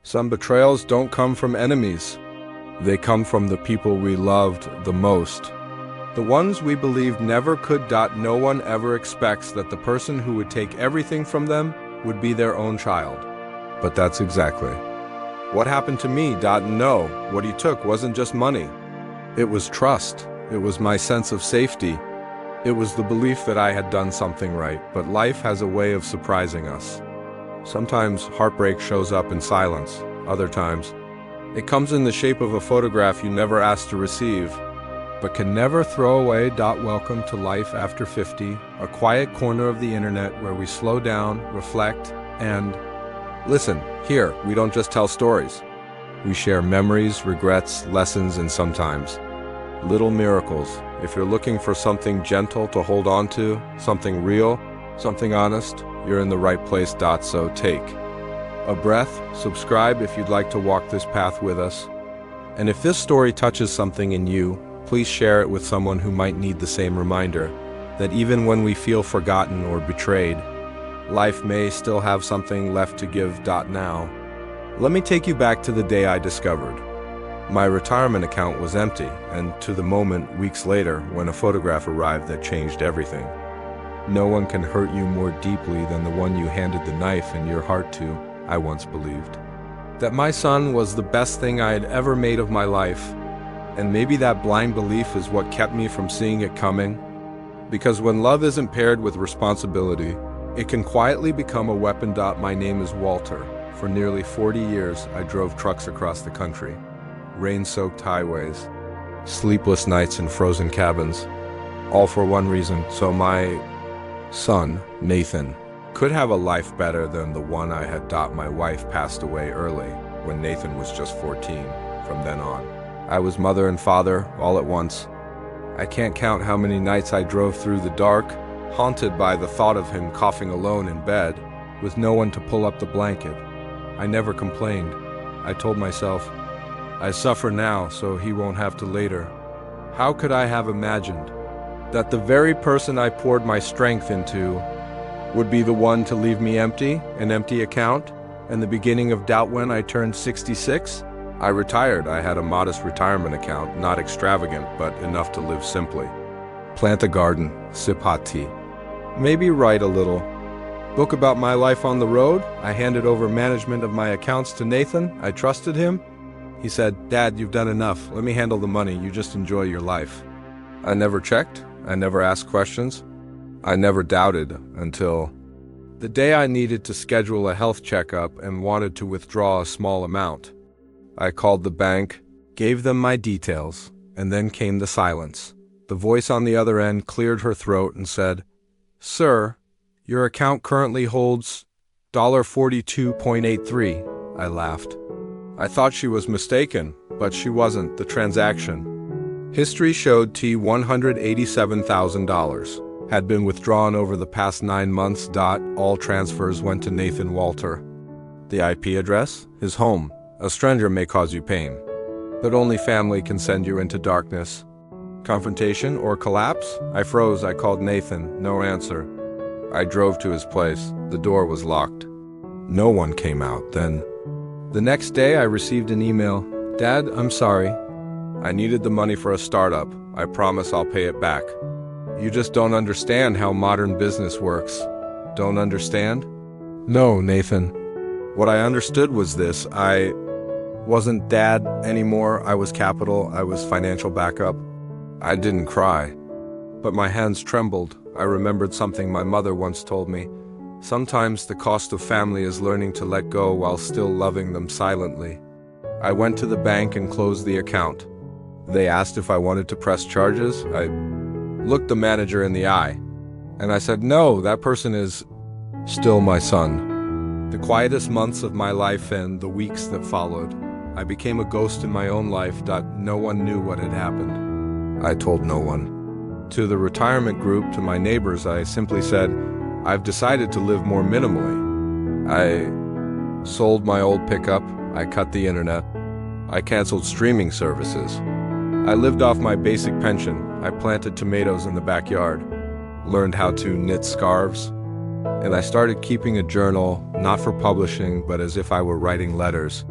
Some betrayals don't come from enemies. They come from the people we loved the most. The ones we believed never could. No one ever expects that the person who would take everything from them would be their own child. But that's exactly what happened to me. No, what he took wasn't just money. It was trust. It was my sense of safety. It was the belief that I had done something right. But life has a way of surprising us. Sometimes heartbreak shows up in silence. Other times, it comes in the shape of a photograph you never asked to receive, but can never throw away. Welcome to Life After 50, a quiet corner of the internet where we slow down, reflect, and listen. Here, we don't just tell stories. We share memories, regrets, lessons, and sometimes little miracles. If you're looking for something gentle to hold on to, something real, something honest, you're in the right place. So take a breath, subscribe if you'd like to walk this path with us. And if this story touches something in you, please share it with someone who might need the same reminder that even when we feel forgotten or betrayed, life may still have something left to give. Now, let me take you back to the day I discovered my retirement account was empty, and to the moment weeks later when a photograph arrived that changed everything. No one can hurt you more deeply than the one you handed the knife in your heart to. I once believed that my son was the best thing I had ever made of my life, and maybe that blind belief is what kept me from seeing it coming. Because when love isn't paired with responsibility, it can quietly become a weapon. My name is Walter. For nearly 40 years, I drove trucks across the country. Rain-soaked highways, sleepless nights in frozen cabins, all for one reason: so my son, Nathan, could have a life better than the one I had. My wife passed away early when Nathan was just 14. From then on, I was mother and father all at once. I can't count how many nights I drove through the dark, haunted by the thought of him coughing alone in bed, with no one to pull up the blanket. I never complained. I told myself, I suffer now so he won't have to later. How could I have imagined that the very person I poured my strength into would be the one to leave me empty, an empty account, and the beginning of doubt? When I turned 66, I retired. I had a modest retirement account, not extravagant, but enough to live simply. Plant a garden, sip hot tea, maybe write a little book about my life on the road. I handed over management of my accounts to Nathan. I trusted him. He said, "Dad, you've done enough. Let me handle the money. You just enjoy your life." I never checked. I never asked questions. I never doubted until the day I needed to schedule a health checkup and wanted to withdraw a small amount. I called the bank, gave them my details, and then came the silence. The voice on the other end cleared her throat and said, "Sir, your account currently holds $42.83. I laughed. I thought she was mistaken, but she wasn't. The transaction history showed $187,000 had been withdrawn over the past 9 months. All transfers went to Nathan Walter. The IP address? His home. A stranger may cause you pain, but only family can send you into darkness. Confrontation or collapse? I froze. I called Nathan. No answer. I drove to his place. The door was locked. No one came out. Then, the next day, I received an email. "Dad, I'm sorry. I needed the money for a startup. I promise I'll pay it back. You just don't understand how modern business works." Don't understand? No, Nathan. What I understood was this: I wasn't dad anymore. I was capital. I was financial backup. I didn't cry, but my hands trembled. I remembered something my mother once told me. Sometimes the cost of family is learning to let go while still loving them silently. I went to the bank and closed the account. They asked if I wanted to press charges. I looked the manager in the eye, and I said, "No, that person is still my son." The quietest months of my life and the weeks that followed, I became a ghost in my own life. No one knew what had happened. I told no one. To the retirement group, to my neighbors, I simply said, "I've decided to live more minimally." I sold my old pickup. I cut the internet. I canceled streaming services. I lived off my basic pension. I planted tomatoes in the backyard, learned how to knit scarves, and I started keeping a journal, not for publishing, but as if I were writing letters.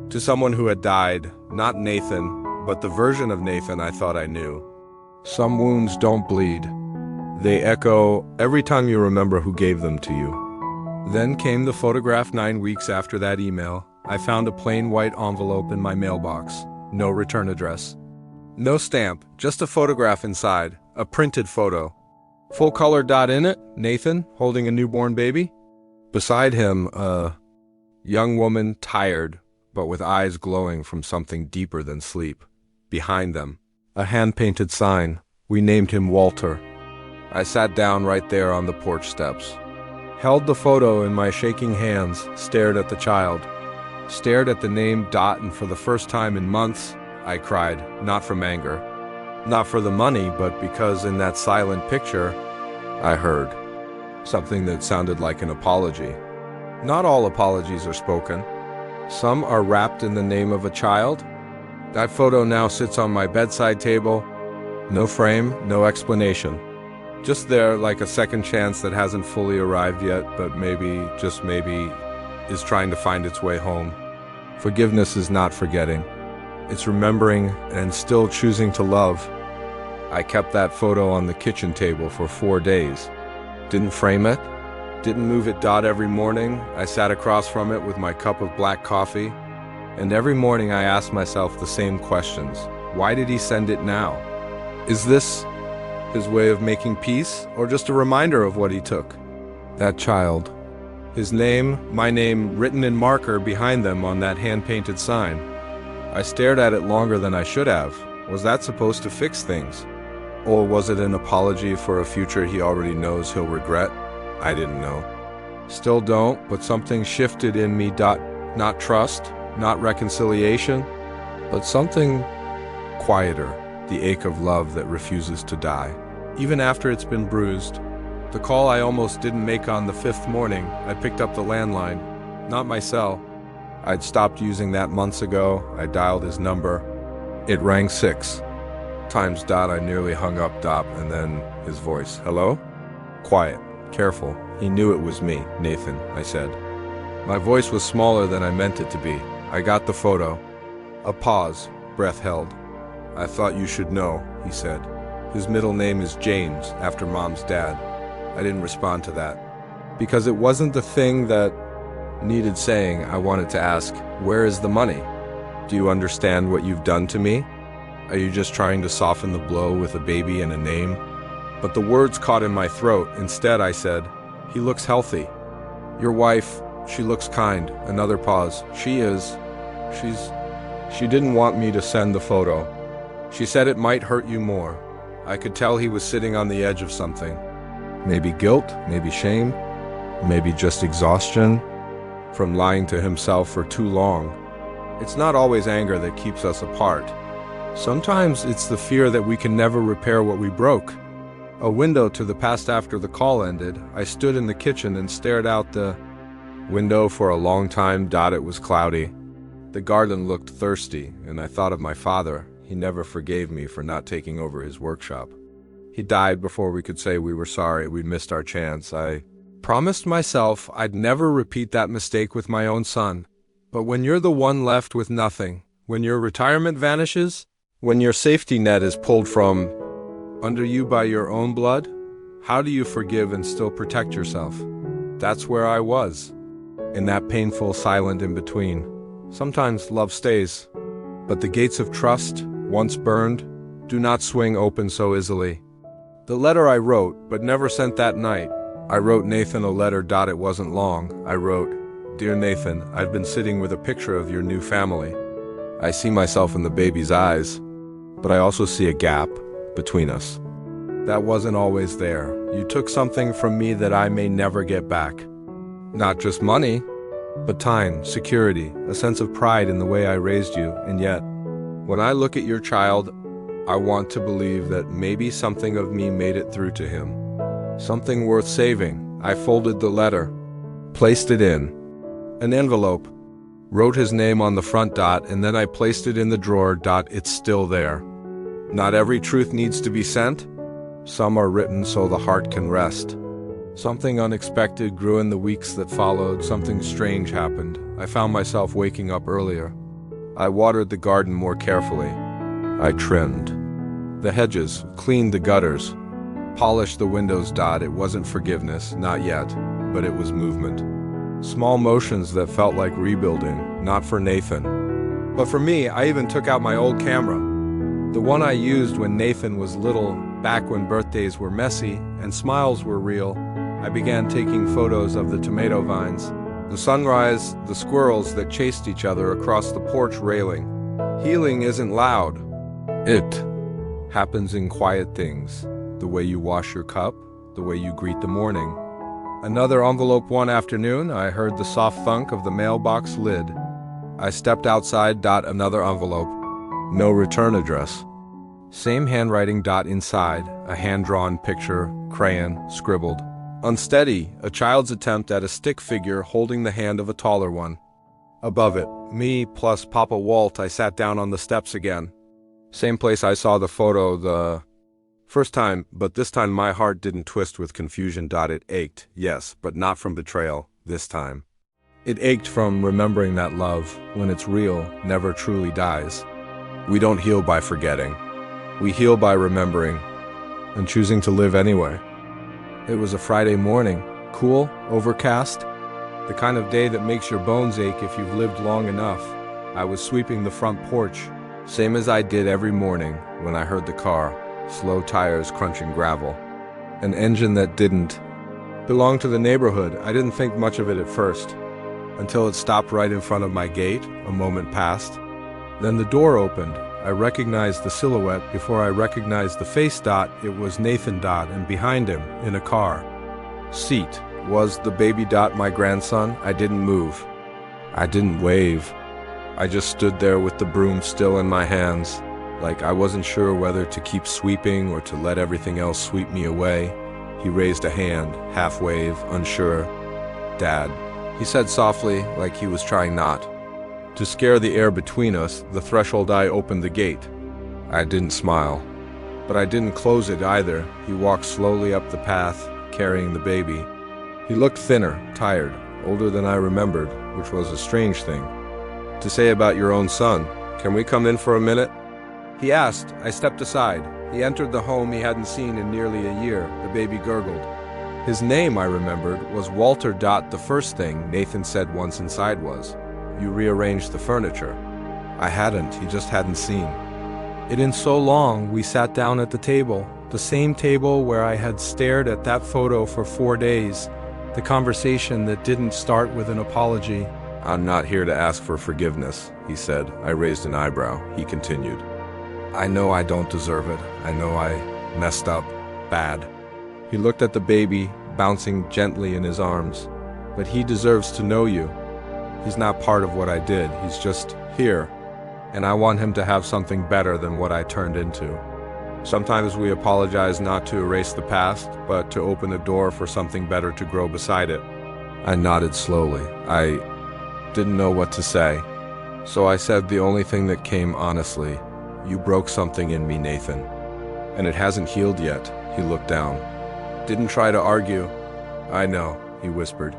To someone who had died, not Nathan, but the version of Nathan I thought I knew. Some wounds don't bleed. They echo every time you remember who gave them to you. Then came the photograph 9 weeks after that email. I found a plain white envelope in my mailbox. No return address. No stamp, just a photograph inside, a printed photo. Full color dot in it, Nathan, holding a newborn baby. Beside him, a young woman, tired, but with eyes glowing from something deeper than sleep. Behind them, a hand-painted sign. We named him Walter. I sat down right there on the porch steps. Held the photo in my shaking hands, stared at the child. Stared at the name Dot, and for the first time in months, I cried, not from anger. Not for the money, but because in that silent picture, I heard something that sounded like an apology. Not all apologies are spoken. Some are wrapped in the name of a child. That photo now sits on my bedside table. No frame, no explanation. Just there like a second chance that hasn't fully arrived yet, but maybe, just maybe, is trying to find its way home. Forgiveness is not forgetting. It's remembering and still choosing to love. I kept that photo on the kitchen table for 4 days. Didn't frame it. Didn't move it. Every morning, I sat across from it with my cup of black coffee. And every morning I asked myself the same questions. Why did he send it now? Is this his way of making peace, or just a reminder of what he took? That child. His name, my name, written in marker behind them on that hand-painted sign. I stared at it longer than I should have. Was that supposed to fix things? Or was it an apology for a future he already knows he'll regret? I didn't know. Still don't, but something shifted in me. Not trust, not reconciliation, but something quieter, the ache of love that refuses to die. Even after it's been bruised. The call I almost didn't make on the 5th morning, I picked up the landline, not my cell. I'd stopped using that months ago. I dialed his number. It rang 6 times. I nearly hung up. And then his voice. Hello? Quiet, careful. He knew it was me, Nathan, I said. My voice was smaller than I meant it to be. I got the photo. A pause, breath held. I thought you should know, he said. His middle name is James, after Mom's dad. I didn't respond to that. Because it wasn't the thing that needed saying. I wanted to ask, where is the money? Do you understand what you've done to me? Are you just trying to soften the blow with a baby and a name? But the words caught in my throat. Instead, I said, he looks healthy. Your wife, she looks kind. Another pause. She didn't want me to send the photo. She said it might hurt you more. I could tell he was sitting on the edge of something. Maybe guilt, maybe shame, maybe just exhaustion from lying to himself for too long. It's not always anger that keeps us apart. Sometimes it's the fear that we can never repair what we broke. A window to the past after the call ended. I stood in the kitchen and stared out the window for a long time. It was cloudy. The garden looked thirsty, and I thought of my father. He never forgave me for not taking over his workshop. He died before we could say we were sorry we missed our chance. I promised myself I'd never repeat that mistake with my own son. But when you're the one left with nothing, when your retirement vanishes, when your safety net is pulled from under you by your own blood, how do you forgive and still protect yourself? That's where I was, in that painful, silent in-between. Sometimes love stays, but the gates of trust, once burned, do not swing open so easily. The letter I wrote, but never sent that night. I wrote Nathan a letter. It wasn't long. I wrote, Dear Nathan, I've been sitting with a picture of your new family. I see myself in the baby's eyes, but I also see a gap between us. That wasn't always there. You took something from me that I may never get back. Not just money, but time, security, a sense of pride in the way I raised you. And yet, when I look at your child, I want to believe that maybe something of me made it through to him. Something worth saving. I folded the letter, placed it in an envelope, wrote his name on the front. And then I placed it in the drawer. It's still there. Not every truth needs to be sent. Some are written so the heart can rest. Something unexpected grew in the weeks that followed. Something strange happened. I found myself waking up earlier. I watered the garden more carefully. I trimmed the hedges, cleaned the gutters, polished the windows. It wasn't forgiveness, not yet, but it was movement. Small motions that felt like rebuilding, not for Nathan, but for me. I even took out my old camera, the one I used when Nathan was little, back when birthdays were messy and smiles were real. I began taking photos of the tomato vines, the sunrise, the squirrels that chased each other across the porch railing. Healing isn't loud. It happens in quiet things, the way you wash your cup, the way you greet the morning. Another envelope. One afternoon, I heard the soft thunk of the mailbox lid. I stepped outside. Another envelope. No return address. Same handwriting. Inside, a hand-drawn picture, crayon, scribbled. Unsteady, a child's attempt at a stick figure holding the hand of a taller one. Above it, me plus Papa Walt. I sat down on the steps again. Same place I saw the photo the first time, but this time my heart didn't twist with confusion. It ached, yes, but not from betrayal, this time. It ached from remembering that love, when it's real, never truly dies. We don't heal by forgetting. We heal by remembering and choosing to live anyway. It was a Friday morning, cool, overcast, the kind of day that makes your bones ache if you've lived long enough. I was sweeping the front porch, same as I did every morning when I heard the car, slow tires crunching gravel. An engine that didn't belong to the neighborhood. I didn't think much of it at first, until it stopped right in front of my gate. A moment passed. Then the door opened. I recognized the silhouette before I recognized the face. It was Nathan. And behind him, in a car seat, was the baby. My grandson. I didn't move. I didn't wave. I just stood there with the broom still in my hands, like I wasn't sure whether to keep sweeping or to let everything else sweep me away. He raised a hand, half wave, unsure. Dad, he said softly, like he was trying not to scare the air between us. The threshold. I opened the gate. I didn't smile, but I didn't close it either. He walked slowly up the path, carrying the baby. He looked thinner, tired, older than I remembered, which was a strange thing to say about your own son. Can we come in for a minute? He asked. I stepped aside. He entered the home he hadn't seen in nearly a year. The baby gurgled. His name, I remembered, was Walter. The first thing Nathan said once inside was, "You rearranged the furniture." I hadn't. He just hadn't seen it in so long. We sat down at the table, the same table where I had stared at that photo for 4 days. The conversation that didn't start with an apology. I'm not here to ask for forgiveness, he said. I raised an eyebrow. He continued. I know I don't deserve it. I know I messed up bad. He looked at the baby, bouncing gently in his arms. But he deserves to know you. He's not part of what I did. He's just here. And I want him to have something better than what I turned into. Sometimes we apologize not to erase the past, but to open the door for something better to grow beside it. I nodded slowly. I didn't know what to say. So I said the only thing that came honestly. You broke something in me, Nathan. And it hasn't healed yet. He looked down. Didn't try to argue. I know, he whispered.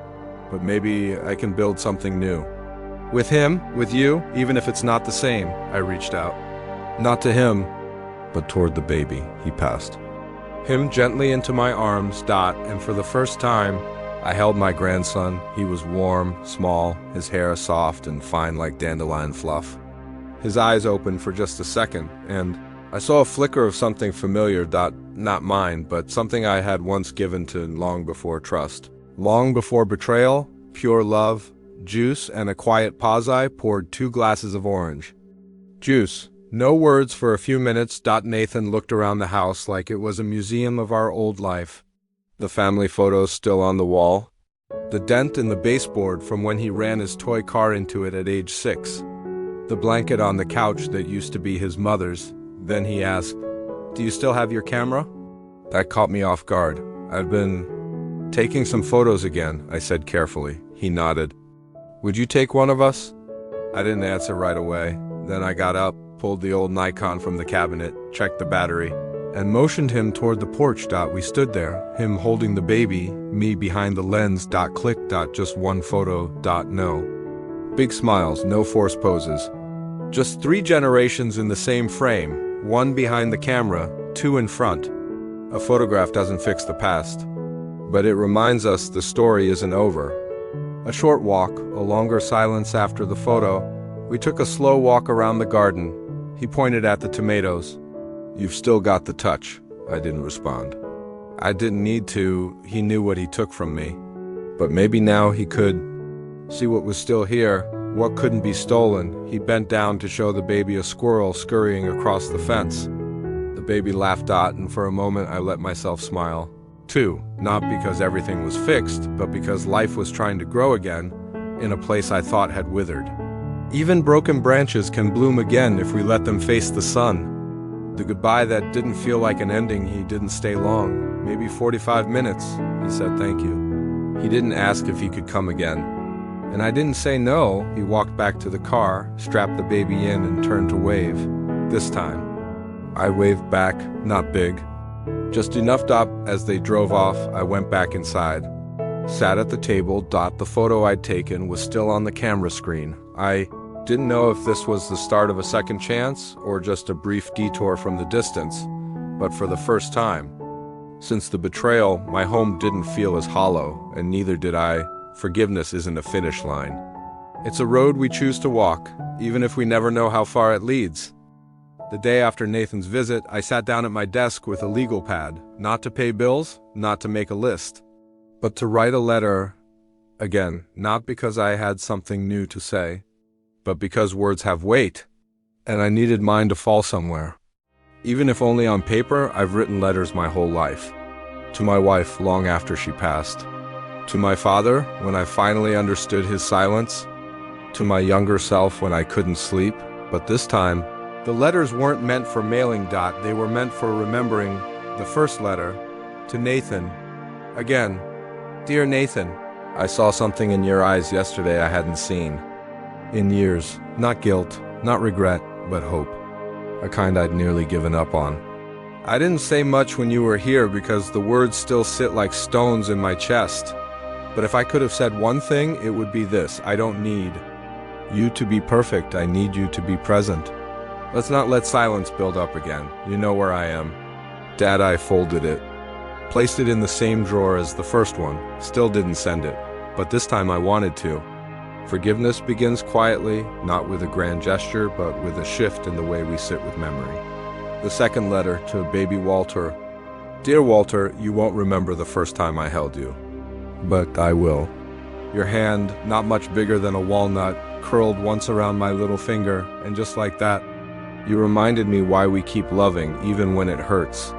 But maybe I can build something new. With him, with you, even if it's not the same. I reached out. Not to him, but toward the baby. He passed him gently into my arms. And for the first time, I held my grandson. He was warm, small, his hair soft and fine like dandelion fluff. His eyes opened for just a second, and I saw a flicker of something familiar. Not mine, but something I had once given to long before trust. Long before betrayal, pure love, juice, and a quiet pause. I poured 2 glasses of orange juice. No words for a few minutes. Nathan looked around the house like it was a museum of our old life. The family photos still on the wall. The dent in the baseboard from when he ran his toy car into it at age 6. The blanket on the couch that used to be his mother's. Then he asked, "Do you still have your camera?" That caught me off guard. I'd been taking some photos again, I said carefully. He nodded. Would you take one of us? I didn't answer right away. Then I got up, pulled the old Nikon from the cabinet, checked the battery, and motioned him toward the porch. We stood there, him holding the baby, me behind the lens. Click. Just one photo. No big smiles, no forced poses. Just 3 generations in the same frame, 1 behind the camera, 2 in front. A photograph doesn't fix the past, but it reminds us the story isn't over. A short walk, a longer silence after the photo. We took a slow walk around the garden. He pointed at the tomatoes. "You've still got the touch." I didn't respond. I didn't need to. He knew what he took from me. But maybe now he could see what was still here, what couldn't be stolen. He bent down to show the baby a squirrel scurrying across the fence. The baby laughed, and for a moment I let myself smile, too. Not because everything was fixed, but because life was trying to grow again in a place I thought had withered. Even broken branches can bloom again if we let them face the sun. The goodbye that didn't feel like an ending, he didn't stay long, maybe 45 minutes. He said thank you. He didn't ask if he could come again. And I didn't say no. He walked back to the car, strapped the baby in, and turned to wave. This time, I waved back, not big. Just enough. As they drove off, I went back inside. Sat at the table. The photo I'd taken was still on the camera screen. I didn't know if this was the start of a second chance or just a brief detour from the distance, but for the first time since the betrayal, my home didn't feel as hollow, and neither did I. Forgiveness isn't a finish line. It's a road we choose to walk, even if we never know how far it leads. The day after Nathan's visit, I sat down at my desk with a legal pad, not to pay bills, not to make a list, but to write a letter. Again, not because I had something new to say, but because words have weight, and I needed mine to fall somewhere. Even if only on paper, I've written letters my whole life. To my wife long after she passed. To my father when I finally understood his silence. To my younger self when I couldn't sleep. But this time, the letters weren't meant for mailing. They were meant for remembering. The first letter, to Nathan. Again, dear Nathan, I saw something in your eyes yesterday I hadn't seen in years. Not guilt, not regret, but hope. A kind I'd nearly given up on. I didn't say much when you were here because the words still sit like stones in my chest. But if I could have said one thing, it would be this: I don't need you to be perfect, I need you to be present. Let's not let silence build up again. You know where I am. Dad, I folded it. Placed it in the same drawer as the first one. Still didn't send it. But this time I wanted to. Forgiveness begins quietly, not with a grand gesture, but with a shift in the way we sit with memory. The second letter, to baby Walter. Dear Walter, you won't remember the first time I held you. But I will. Your hand, not much bigger than a walnut, curled once around my little finger, and just like that, you reminded me why we keep loving, even when it hurts.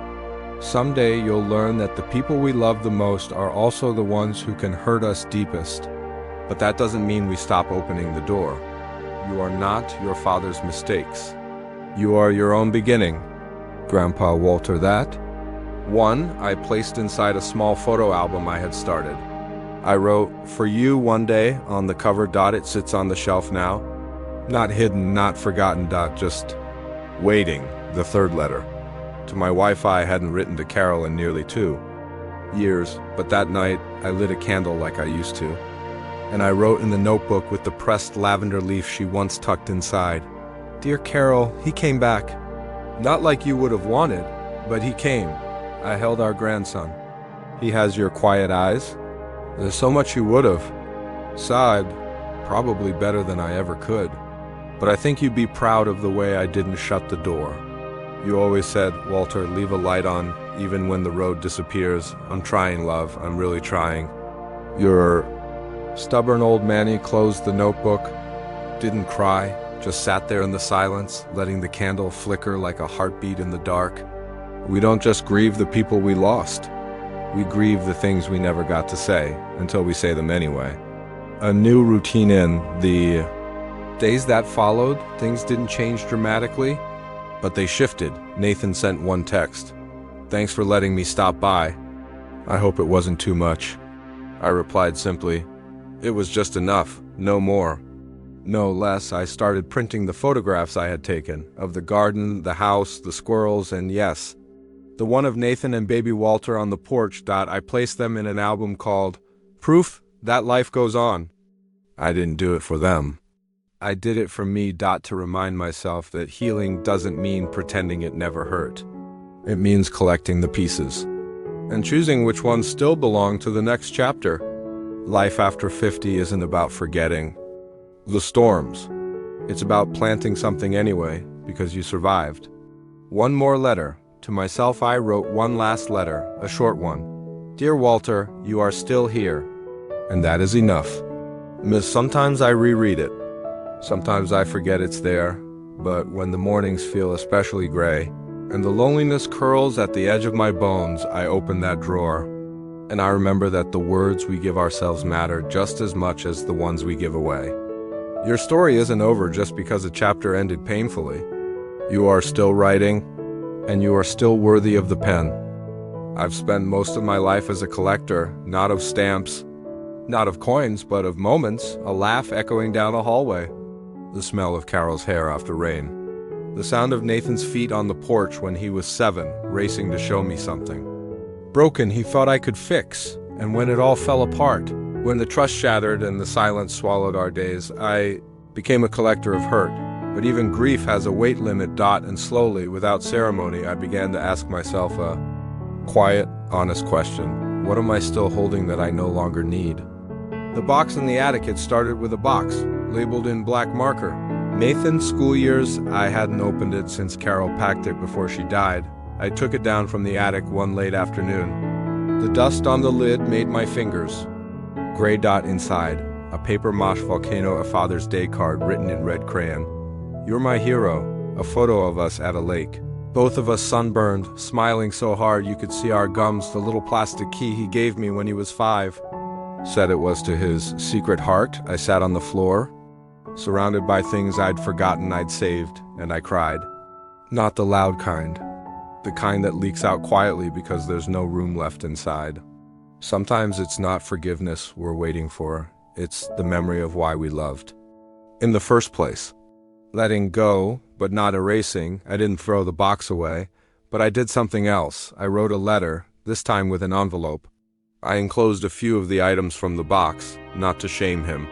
Someday you'll learn that the people we love the most are also the ones who can hurt us deepest. But that doesn't mean we stop opening the door. You are not your father's mistakes. You are your own beginning. Grandpa Walter. That one I placed inside a small photo album I had started. I wrote, for you one day, on the cover. It sits on the shelf now. Not hidden, not forgotten. Just waiting. The third letter. To my wife I hadn't written to Carol in nearly 2 years, but that night I lit a candle like I used to. And I wrote in the notebook with the pressed lavender leaf she once tucked inside, Dear Carol, he came back. Not like you would have wanted, but he came. I held our grandson. He has your quiet eyes. There's so much you would have. Sighed, probably better than I ever could. But I think you'd be proud of the way I didn't shut the door. You always said, Walter, leave a light on, even when the road disappears. I'm trying, love, I'm really trying. Your stubborn old Manny closed the notebook, didn't cry, just sat there in the silence, letting the candle flicker like a heartbeat in the dark. We don't just grieve the people we lost. We grieve the things we never got to say, until we say them anyway. A new routine in the days that followed. Things didn't change dramatically, but they shifted. Nathan sent one text. Thanks for letting me stop by. I hope it wasn't too much. I replied simply, it was just enough, no more. No less. I started printing the photographs I had taken, of the garden, the house, the squirrels, and yes, the one of Nathan and baby Walter on the porch. I placed them in an album called Proof That Life Goes On. I didn't do it for them. I did it for me. To remind myself that healing doesn't mean pretending it never hurt. It means collecting the pieces and choosing which ones still belong to the next chapter. Life after 50 isn't about forgetting the storms. It's about planting something anyway, because you survived. One more letter. To myself I wrote one last letter, a short one. Dear Walter, you are still here. And that is enough. Miss, sometimes I reread it. Sometimes I forget it's there, but when the mornings feel especially gray, and the loneliness curls at the edge of my bones, I open that drawer, and I remember that the words we give ourselves matter just as much as the ones we give away. Your story isn't over just because a chapter ended painfully. You are still writing, and you are still worthy of the pen. I've spent most of my life as a collector, not of stamps, not of coins, but of moments, a laugh echoing down a hallway, the smell of Carol's hair after rain, the sound of Nathan's feet on the porch when he was 7, racing to show me something broken he thought I could fix, and when it all fell apart, when the trust shattered and the silence swallowed our days, I became a collector of hurt. But even grief has a weight limit. And slowly, without ceremony, I began to ask myself a quiet, honest question. What am I still holding that I no longer need? The box in the attic had started with a box, labeled in black marker. Nathan's school years. I hadn't opened it since Carol packed it before she died. I took it down from the attic one late afternoon. The dust on the lid made my fingers. Gray dot inside, a paper mache volcano, a Father's Day card written in red crayon. You're my hero, a photo of us at a lake. Both of us sunburned, smiling so hard you could see our gums, the little plastic key he gave me when he was 5. Said it was to his secret heart. I sat on the floor, surrounded by things I'd forgotten I'd saved, and I cried. Not the loud kind, the kind that leaks out quietly because there's no room left inside. Sometimes it's not forgiveness we're waiting for, it's the memory of why we loved in the first place. Letting go, but not erasing. I didn't throw the box away, but I did something else. I wrote a letter, this time with an envelope. I enclosed a few of the items from the box, not to shame him,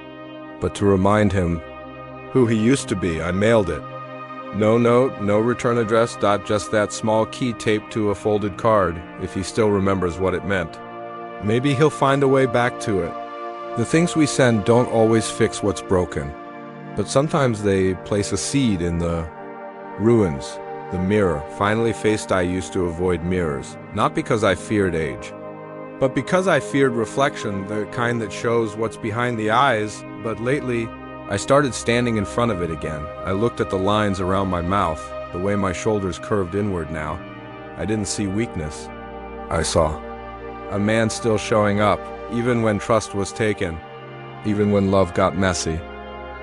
but to remind him who he used to be. I mailed it. No note, no return address. Just that small key taped to a folded card, if he still remembers what it meant. Maybe he'll find a way back to it. The things we send don't always fix what's broken, but sometimes they place a seed in the ruins. The mirror. Finally faced. I used to avoid mirrors, not because I feared age, but because I feared reflection, the kind that shows what's behind the eyes. But lately, I started standing in front of it again. I looked at the lines around my mouth, the way my shoulders curved inward now. I didn't see weakness. I saw a man still showing up, even when trust was taken, even when love got messy,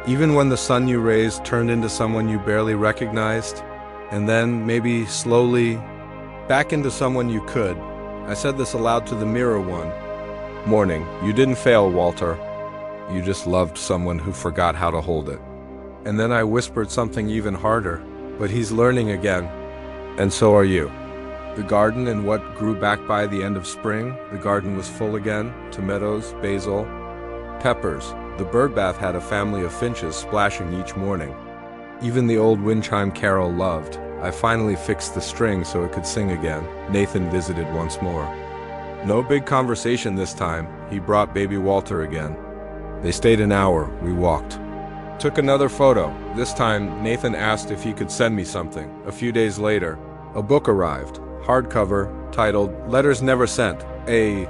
even when the sun you raised turned into someone you barely recognized, and then, maybe slowly, back into someone you could. I said this aloud to the mirror one morning. You didn't fail, Walter. You just loved someone who forgot how to hold it. And then I whispered something even harder. But he's learning again. And so are you. The garden and what grew back by the end of spring. The garden was full again. Tomatoes, basil, peppers. The bird bath had a family of finches splashing each morning. Even the old wind chime Carol loved. I finally fixed the string so it could sing again. Nathan visited once more. No big conversation this time. He brought baby Walter again. They stayed an hour. We walked. Took another photo. This time, Nathan asked if he could send me something. A few days later, a book arrived. Hardcover, titled Letters Never Sent. A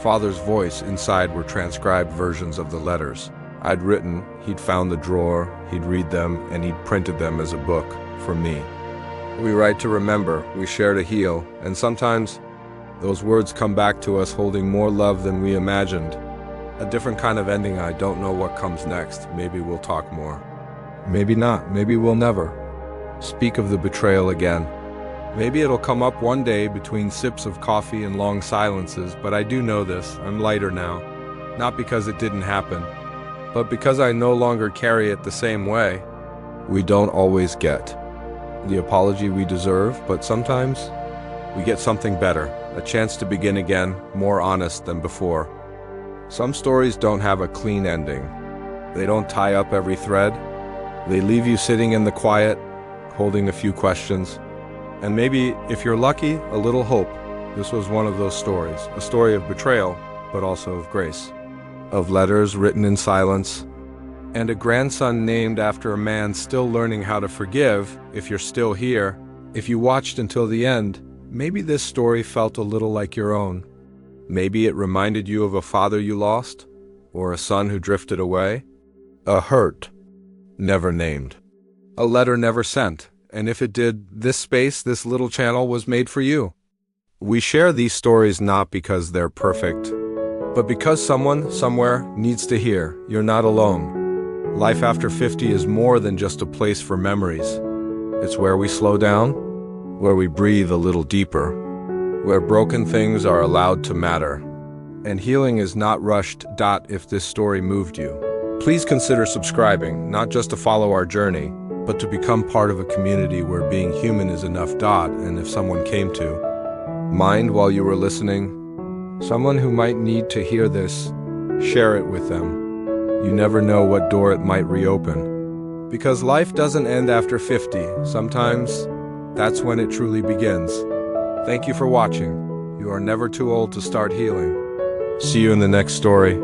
father's voice. Inside were transcribed versions of the letters I'd written. He'd found the drawer, he'd read them, and he'd printed them as a book for me. We write to remember, we share to heal, and sometimes those words come back to us holding more love than we imagined. A different kind of ending. I don't know what comes next. Maybe we'll talk more. Maybe not. Maybe we'll never speak of the betrayal again. Maybe it'll come up one day between sips of coffee and long silences, but I do know this. I'm lighter now. Not because it didn't happen, but because I no longer carry it the same way. We don't always get the apology we deserve, but sometimes we get something better, a chance to begin again, more honest than before. Some stories don't have a clean ending. They don't tie up every thread. They leave you sitting in the quiet, holding a few questions, and maybe, if you're lucky, a little hope. This was one of those stories, a story of betrayal, but also of grace, of letters written in silence, and a grandson named after a man still learning how to forgive. If you're still here, if you watched until the end, maybe this story felt a little like your own. Maybe it reminded you of a father you lost, or a son who drifted away, a hurt never named, a letter never sent, and if it did, this space, this little channel was made for you. We share these stories not because they're perfect, but because someone, somewhere, needs to hear you're not alone. Life after 50 is more than just a place for memories. It's where we slow down, where we breathe a little deeper, where broken things are allowed to matter. And healing is not rushed. If this story moved you, please consider subscribing, not just to follow our journey, but to become part of a community where being human is enough. And if someone came to mind while you were listening, someone who might need to hear this, share it with them. You never know what door it might reopen. Because life doesn't end after 50. Sometimes that's when it truly begins. Thank you for watching. You are never too old to start healing. See you in the next story.